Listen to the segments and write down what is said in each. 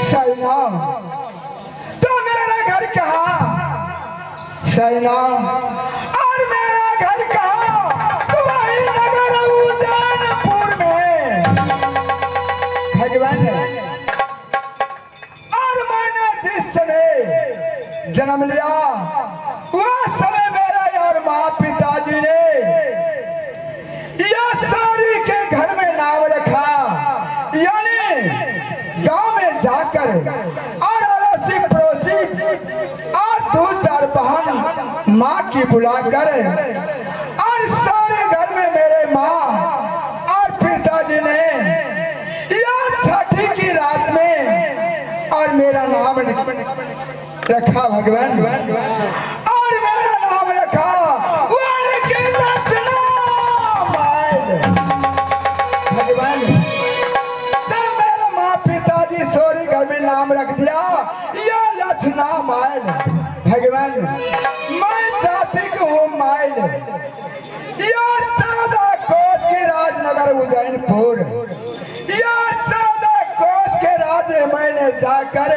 शैना तो मेरा घर कहाँ शैना और मेरा घर कहाँ तो वही नगर उदयनपुर में भगवान। और मैंने जिस समय जन्म लिया वह समय मेरा और माँ पिताजी ने यह सारी के घर में नाम रखा, यानी गांव में जाकर और अड़ोसी पड़ोसी और दो चार बहन माँ की बुलाकर और सारे घर में मेरे माँ और पिताजी ने यह छठी की रात में और मेरा नाम रखा भगवान। और मेरा नाम रखा वाणी की लक्षणा माइल भगवान। जब मेरे माँ पिताजी सोरी घर में नाम रख दिया या लक्षणा माइल भगवान। मैं जाति को हूँ माइल या 14 कोस की राजनगर उदयनपुर या 14 कोस के राज में मैंने जाकर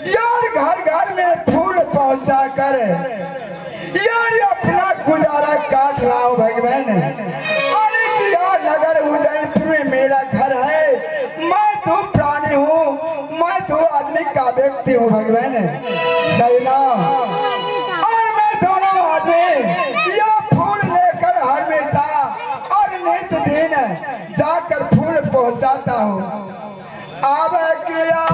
यार घर घर में फूल पहुंचा कर यार अपना गुजारा काट रहा हूँ भगवान। यार नगर उदयनपुर में मेरा घर है, मैं दो प्राणी हूँ, मैं दो आदमी का व्यक्ति हूँ भगवान शैला। और मैं दोनों आदमी यह फूल लेकर हमेशा और नित दिन जाकर फूल पहुंचाता हूँ। अब किया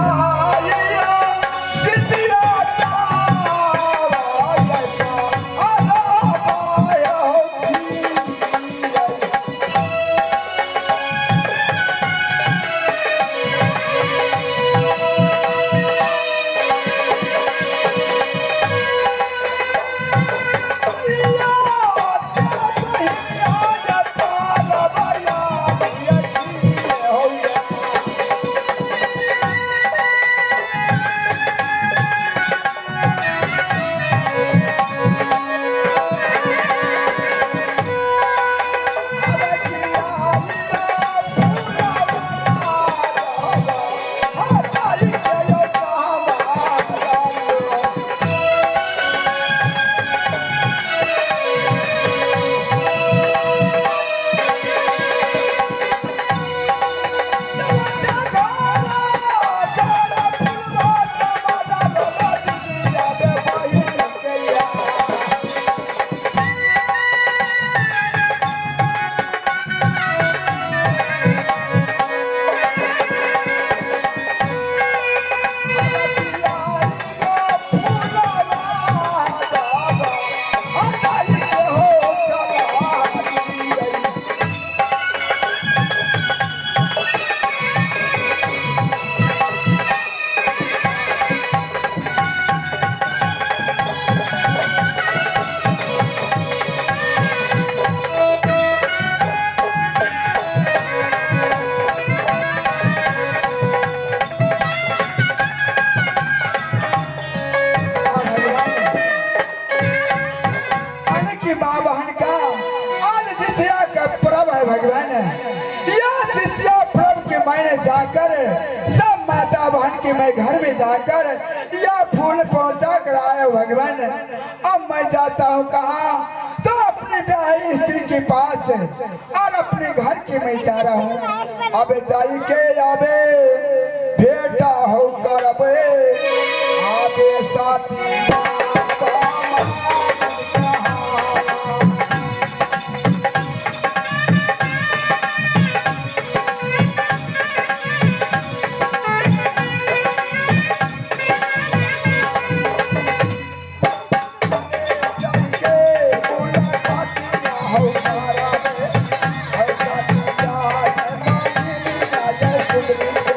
भगवान। यह जितिया पर्व के मैंने जाकर सब माता बहन के मैं घर में जाकर यह फूल पहुंचा कर आया भगवान। अब मैं जाता हूँ कहाँ तो अपनी ब्याही स्त्री के पास और अपने घर के मैं जा रहा हूँ। अब जाई के आबे बेटा होकर अबे आबे साथी Thank you.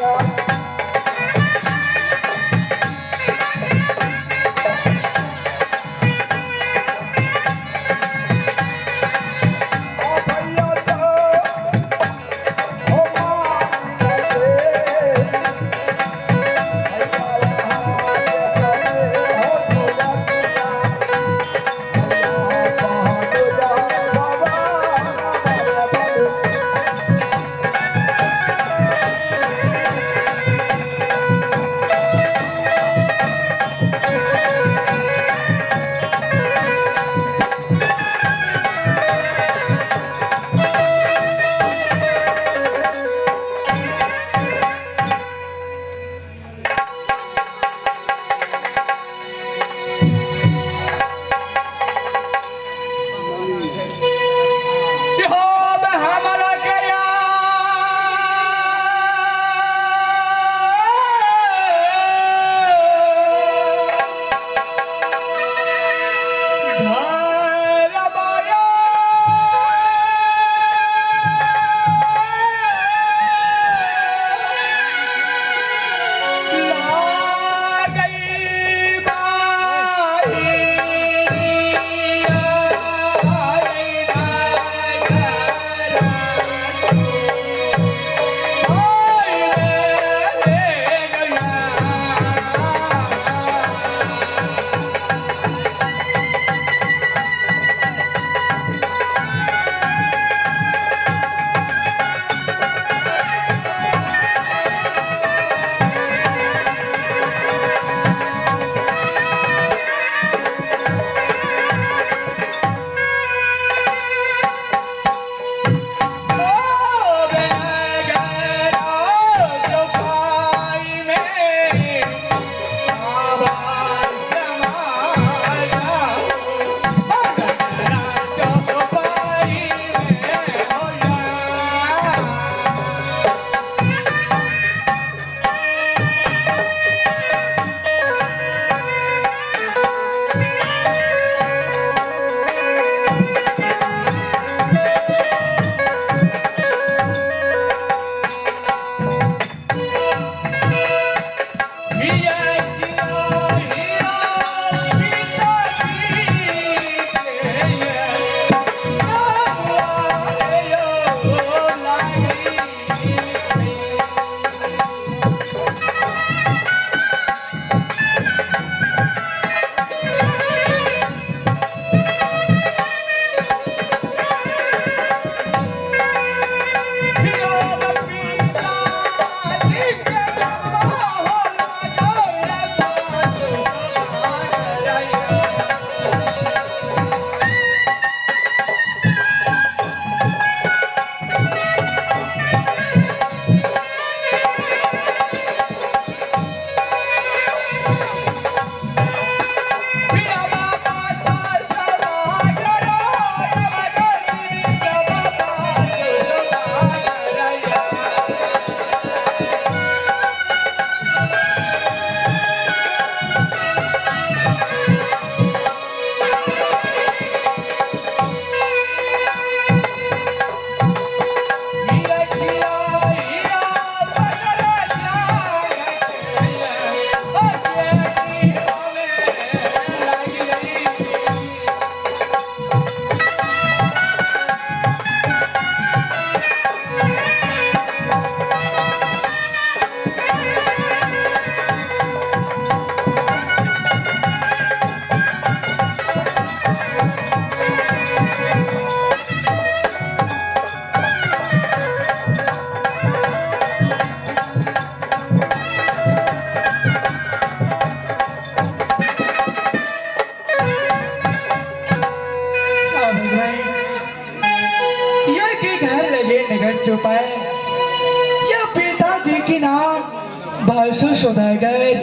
बासु सौदागर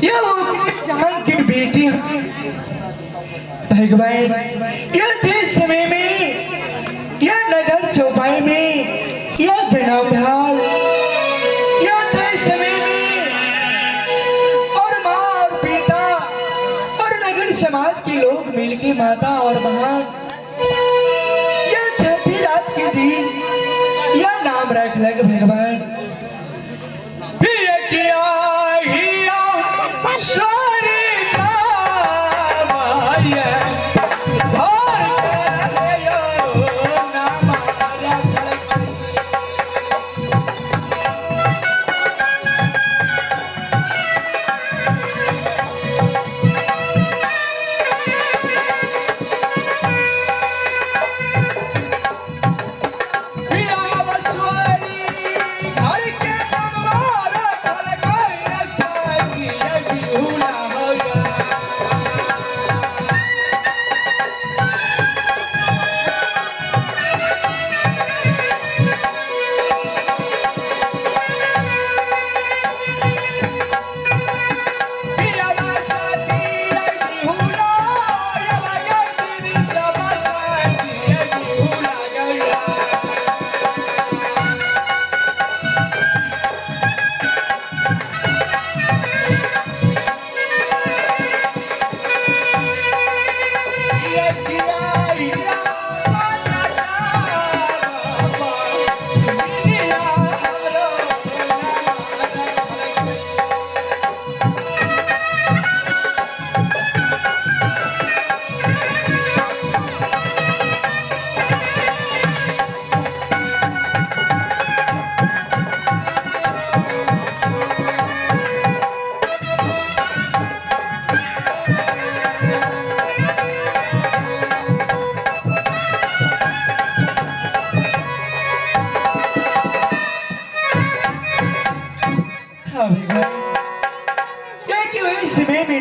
ये वो जान की बेटी भगवान ये थे समय में या नगर चौपाई में या जनाब ढाल या थे समय में और माँ और पिता और नगर समाज के लोग मिलके माता और बहन या छठी रात के दिन या नाम रख लग भगवान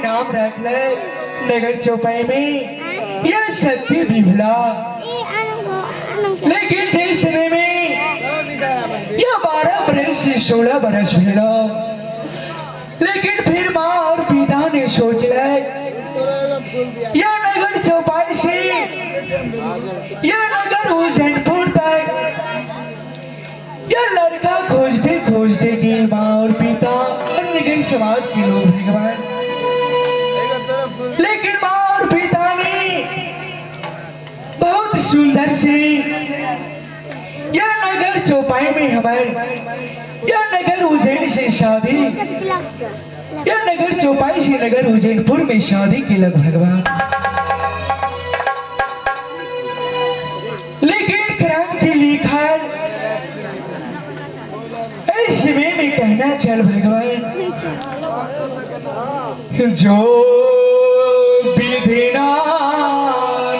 नाम रख ले नगर चौपाई में यह शक्ति बिहुला लेकिन थे समय में यह 12 बरस से 16 बरस भेड़ा लेकिन फिर माँ और पिता ने सोच ले यह नगर चौपाई से यह नगर उज्जैनपुर तक यह लड़का खोजते खोजते गए माँ और पिता और नगर समाज के लोग भगवान लेकिन माँ और पिता ने बहुत सुंदर से यह नगर चौपाई में हमारे यह नगर उज्जैन से शादी यह नगर चौपाई से नगर उज्जैनपुर में शादी के लग भगवान लेकिन क्रांति लिखल ऐसे में कहना चल भगवान जो विधिना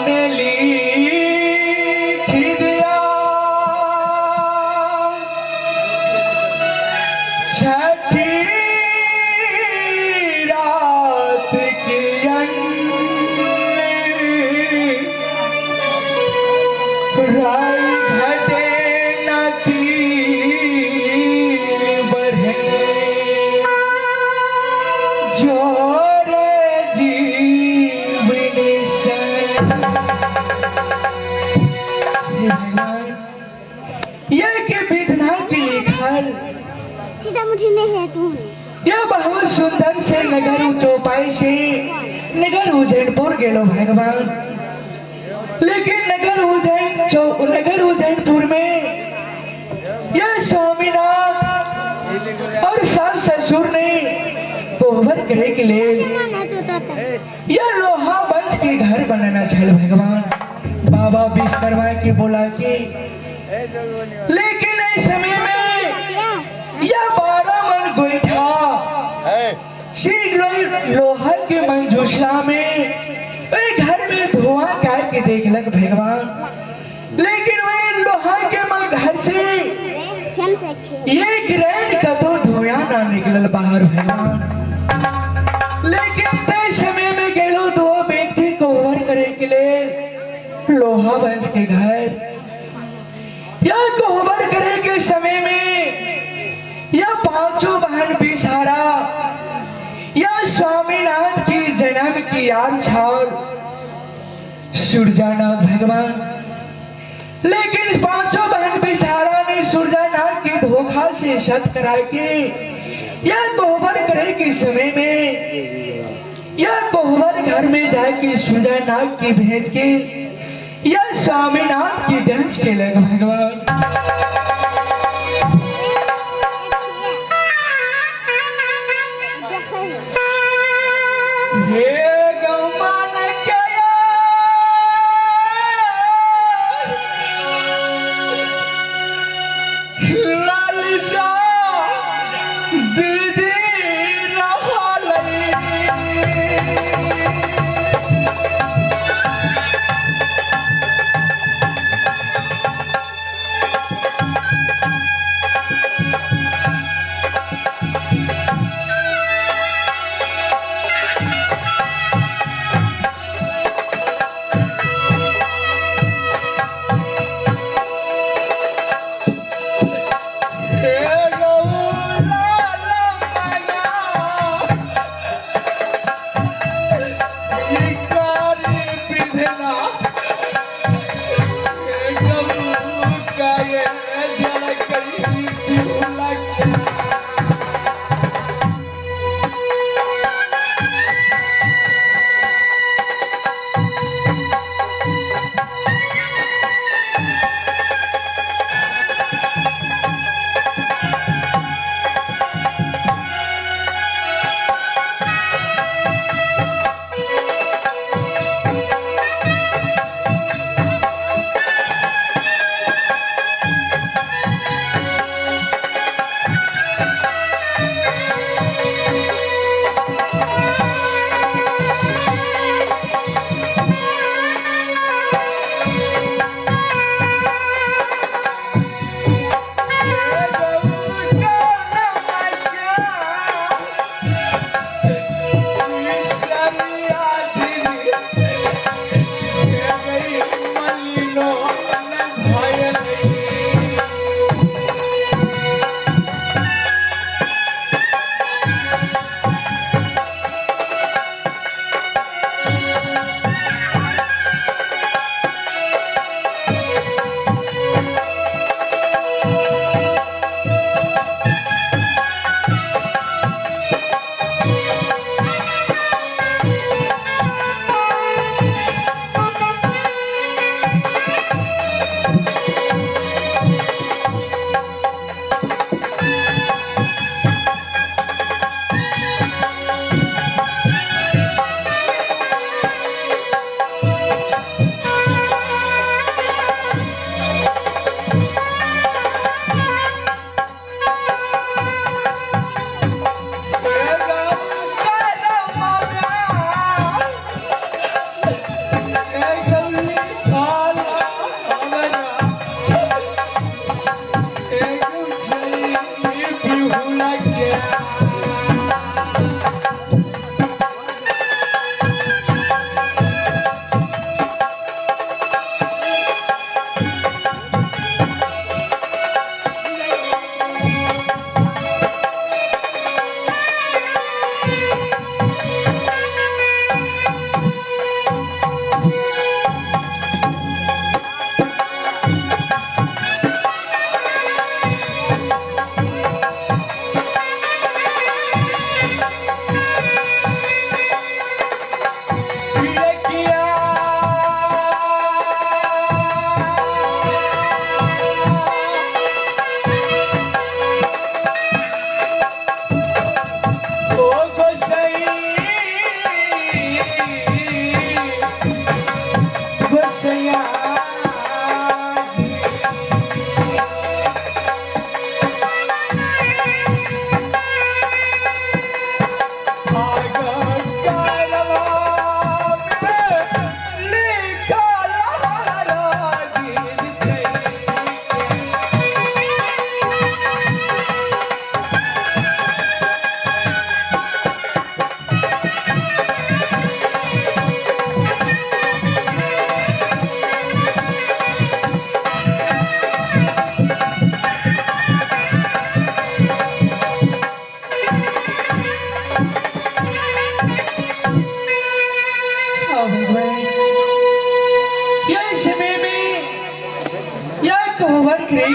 ने लिख दिया छठी रात की राई घटे नदी बढ़े जो यह बहुत सुंदर से नगर चौपाई से नगर उज्जैनपुर गेलो भगवान लेकिन नगर उज्जैनपुर में यह स्वामीनाथ और सास ससुर ने कोहबर करे के लिए यह लोहा वंश के घर बनाना चाहिए भगवान बाबा विश्वकर्मा के बोला के लेकिन इस समय में यह 12 मन गोईठा लोहा के मंजूसला में घर में धुआं करके देखलक भगवान लेकिन वही लोहा के घर से ये ग्रैंड का तो धुआं ना निकलल बाहर भगवान लेकिन तय समय में गेलो 2 व्यक्ति को ओवर करे के लिए लोहा वंश के घर या कोहबर करे के समय में यह 5 जन्म की यार छाल सूरजानाथ भगवान, लेकिन पांचों बहन बिसारा ने सूरजानाथ के धोखा से सत करा के यह कोहबर करे के समय में यह कोहबर घर में जाके सूरजानाथ की भेज के यह स्वामीनाथ की डांस के लग भगवान।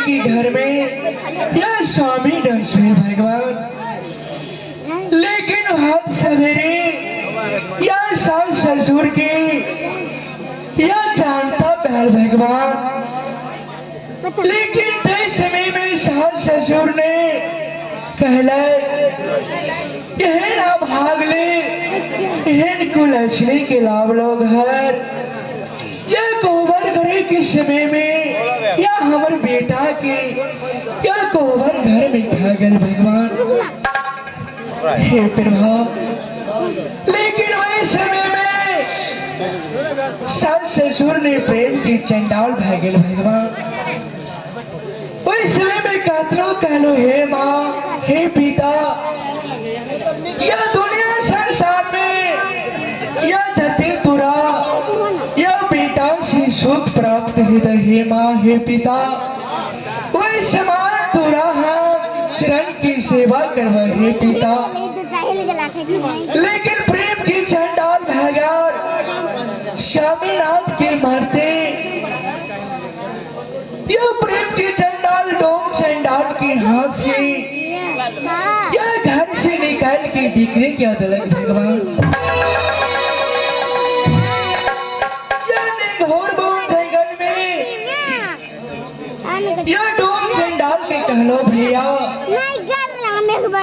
के घर में या स्वामी नरसिंह भगवान, लेकिन हाथ सवेरे या सास ससुर के या जानता बैल भगवान, लेकिन तय समय में सास ससुर ने कहला यह ना भाग ले, यह कुलछनी के लाभ लोग हर या कोबर घरे के समय में या हमारे बेटा के या कोबर घर में भागल भगवान हे प्रभा। लेकिन वही समय में सास ससुर ने प्रेम की चंडाल भागल भगवान। उस समय में कातलो कहलो हे माँ हे पिता, यह दुनिया संसार में यह जते तुरा यह बेटा से सुख प्राप्त है हे माँ हे पिता, वही समान तुरा चरण की सेवा करवा हे पिता। लेकिन प्रेम की चंडाल भागार स्वामीनाथ के मरते यह प्रेम की चंडाल डोम चंडाल के हाथ से यह घर से निकाल के बिखरे क्या दलक भगवान। यह निघोर बोन जंगल में यह डोम चंडाल के कहलो भैया,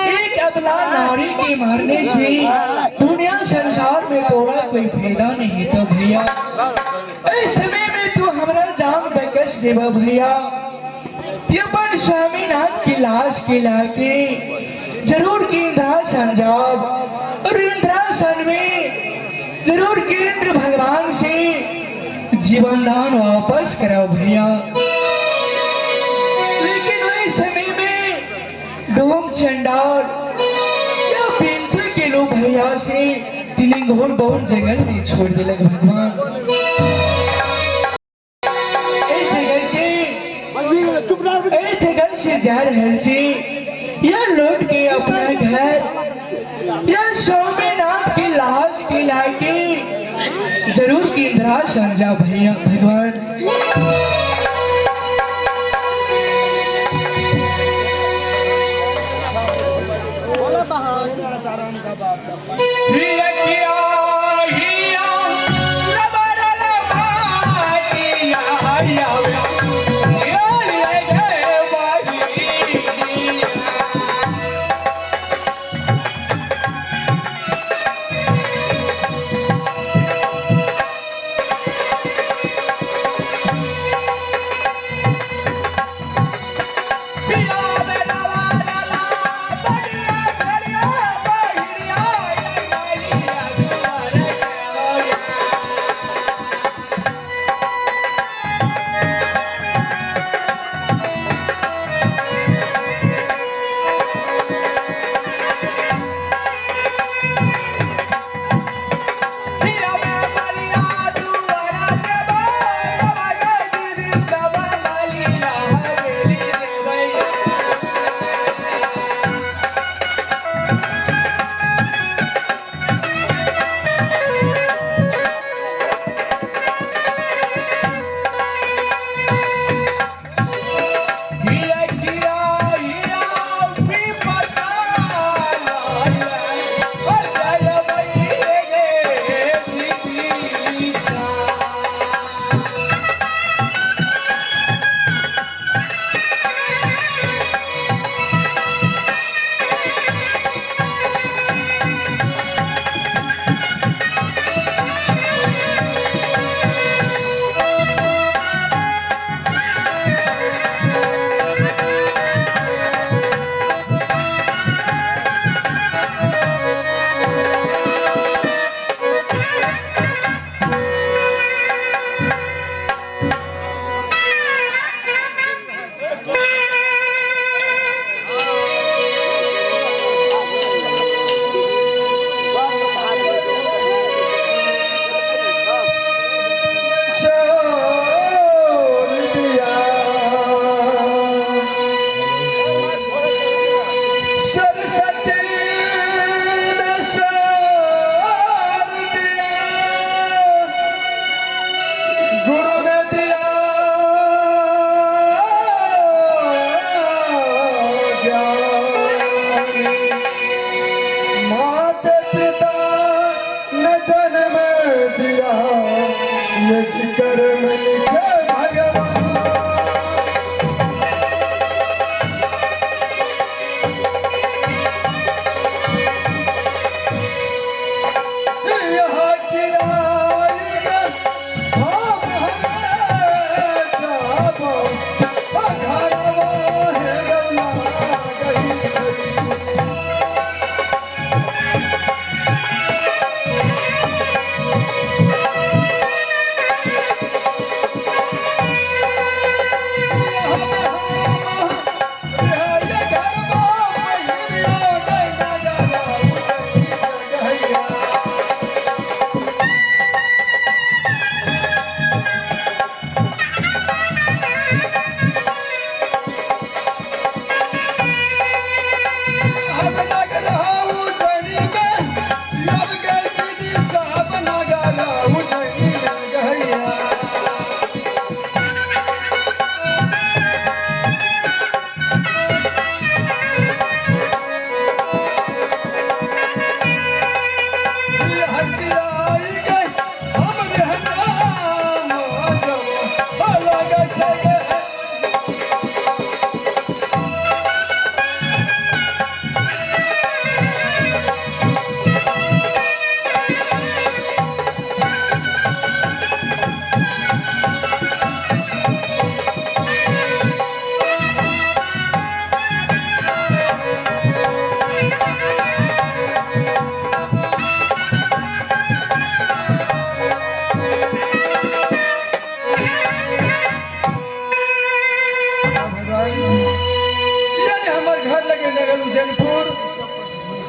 एक अबला नारी के मारने से दुनिया संसार में थोड़ा कोई फायदा नहीं तो भैया, इस समय में तू हमारा जान बकस देवा भैया। ये पर स्वामीनाथ की लाश के लाके जरूर की इंद्रासन जाओ और इंद्रासन में जरूर की इंद्र भगवान से जीवन दान वापस कराओ भैया। लेकिन वही समय में डोम चंडाल या बेनती के लोग भैया से तिलिंगोर बहुत जंगल में छोड़ दिले भगवान। जगह से जा रहल जी या लौट के अपना घर या स्वामीनाथ की लाश के लाके जरूर की इंद्रासन जा भैया भगवान।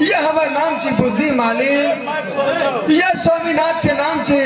ये हमार नाम छी बुद्धि मालिक, ये स्वामीनाथ के नाम छी